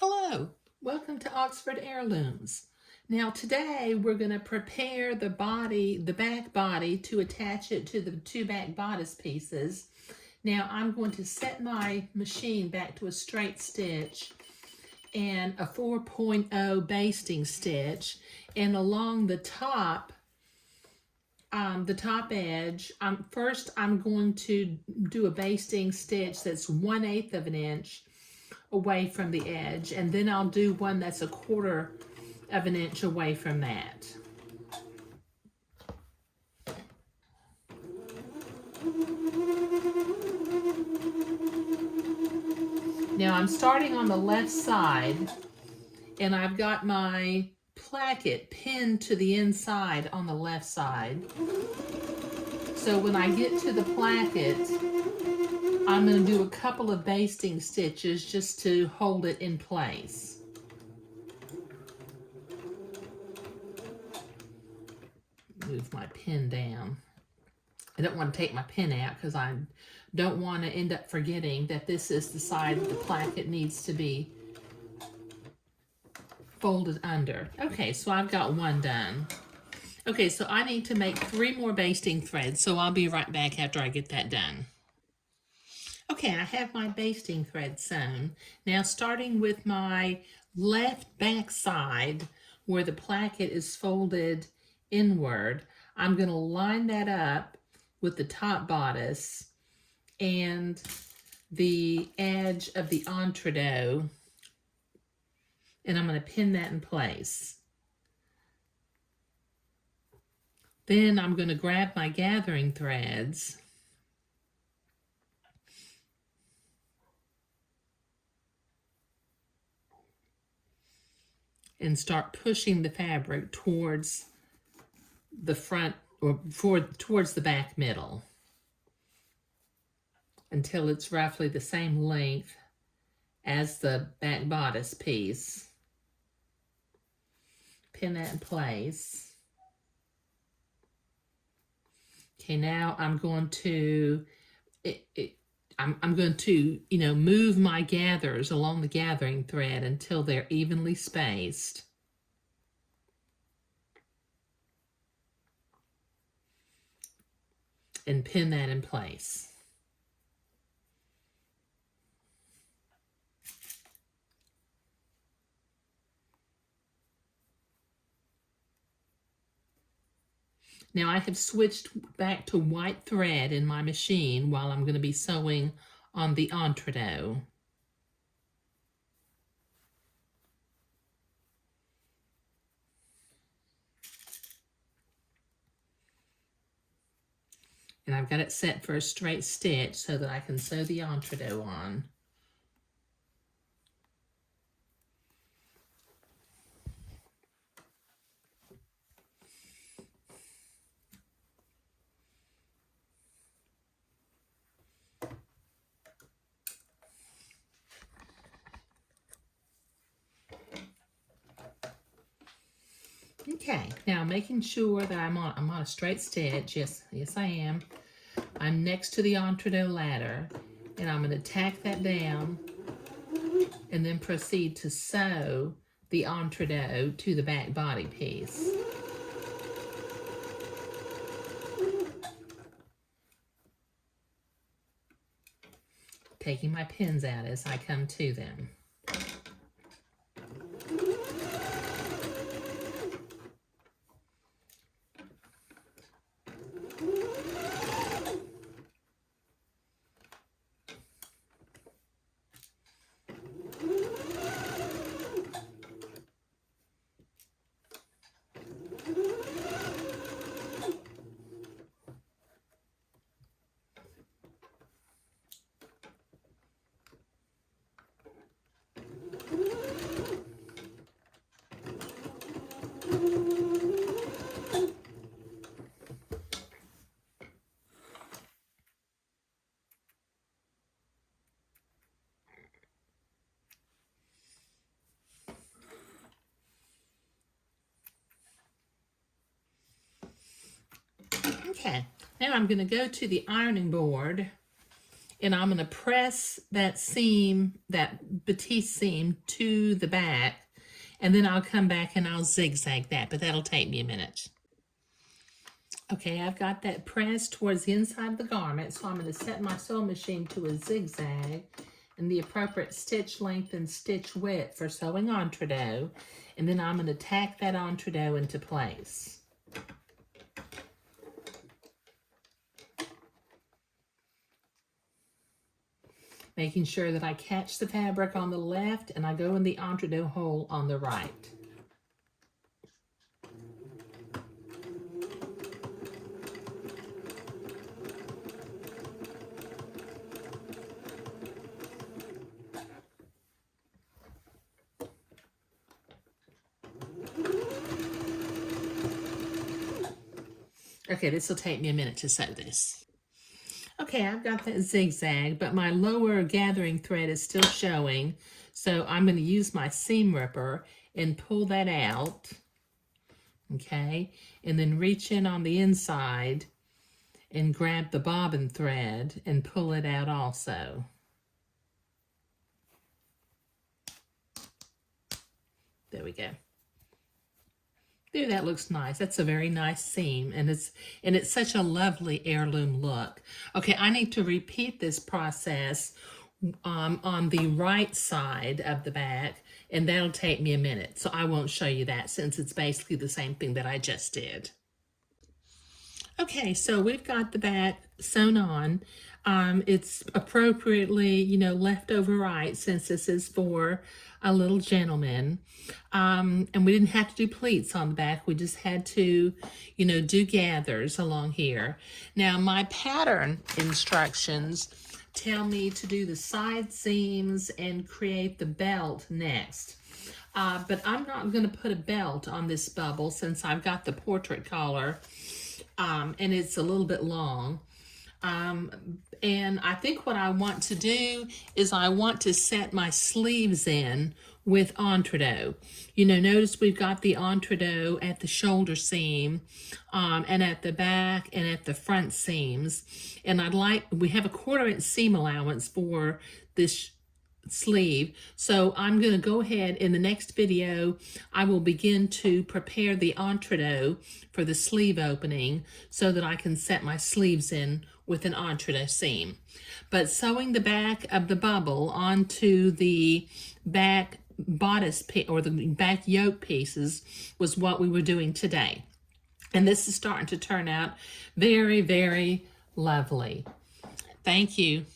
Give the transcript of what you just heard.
Hello, welcome to Oxford Heirlooms. Now today we're going to prepare the back body to attach it to the two back bodice pieces. Now I'm going to set my machine back to a straight stitch and a 4.0 basting stitch, and along the top edge, first I'm going to do a basting stitch that's 1/8 of an inch away from the edge, and then I'll do one that's 1/4 of an inch away from that. Now I'm starting on the left side, and I've got my placket pinned to the inside on the left side. So when I get to the placket, I'm going to do a couple of basting stitches just to hold it in place. Move my pin down. I don't want to take my pin out because I don't want to end up forgetting that this is the side the placket needs to be folded under. Okay, so I've got one done. Okay, so I need to make 3 more basting threads, so I'll be right back after I get that done. Okay, I have my basting thread sewn. Now starting with my left back side where the placket is folded inward, I'm going to line that up with the top bodice and the edge of the entredot, and I'm going to pin that in place. Then I'm going to grab my gathering threads and start pushing the fabric towards the front or towards the back middle until it's roughly the same length as the back bodice piece. Pin that in place. Okay, now I'm going to I'm going to, move my gathers along the gathering thread until they're evenly spaced. And pin that in place. Now I have switched back to white thread in my machine while I'm going to be sewing on the entredot. And I've got it set for a straight stitch so that I can sew the entredot on. Okay, now making sure that I'm on a straight stitch. Yes I am. I'm next to the entredot ladder, and I'm going to tack that down and then proceed to sew the entredot to the back body piece. Taking my pins out as I come to them. Okay, now I'm going to go to the ironing board and I'm going to press that seam, that batiste seam, to the back, and then I'll come back and I'll zigzag that, but that'll take me a minute. Okay, I've got that pressed towards the inside of the garment, so I'm going to set my sewing machine to a zigzag and the appropriate stitch length and stitch width for sewing entredot, and then I'm going to tack that entredot into place. Making sure that I catch the fabric on the left and I go in the entredot hole on the right. Okay, this will take me a minute to sew this. Okay, I've got that zigzag, but my lower gathering thread is still showing. So I'm going to use my seam ripper and pull that out. Okay, and then reach in on the inside and grab the bobbin thread and pull it out also. There we go. There, that looks nice. That's a very nice seam, and it's such a lovely heirloom look. Okay, I need to repeat this process on the right side of the back, and that'll take me a minute. So I won't show you that since it's basically the same thing that I just did. Okay, so we've got the back sewn on. It's appropriately, left over right since this is for a little gentleman. And we didn't have to do pleats on the back. We just had to, do gathers along here. Now, my pattern instructions tell me to do the side seams and create the belt next. But I'm not going to put a belt on this bubble since I've got the portrait collar. And it's a little bit long. And I think what I want to do is I want to set my sleeves in with entredot. Notice we've got the entredot at the shoulder seam, and at the back and at the front seams. And we have a 1/4 inch seam allowance for this sleeve. So I'm going to go ahead in the next video. I will begin to prepare the entredot for the sleeve opening so that I can set my sleeves in with an entredot seam. But sewing the back of the bubble onto the back bodice or the back yoke pieces was what we were doing today. And this is starting to turn out very, very lovely. Thank you.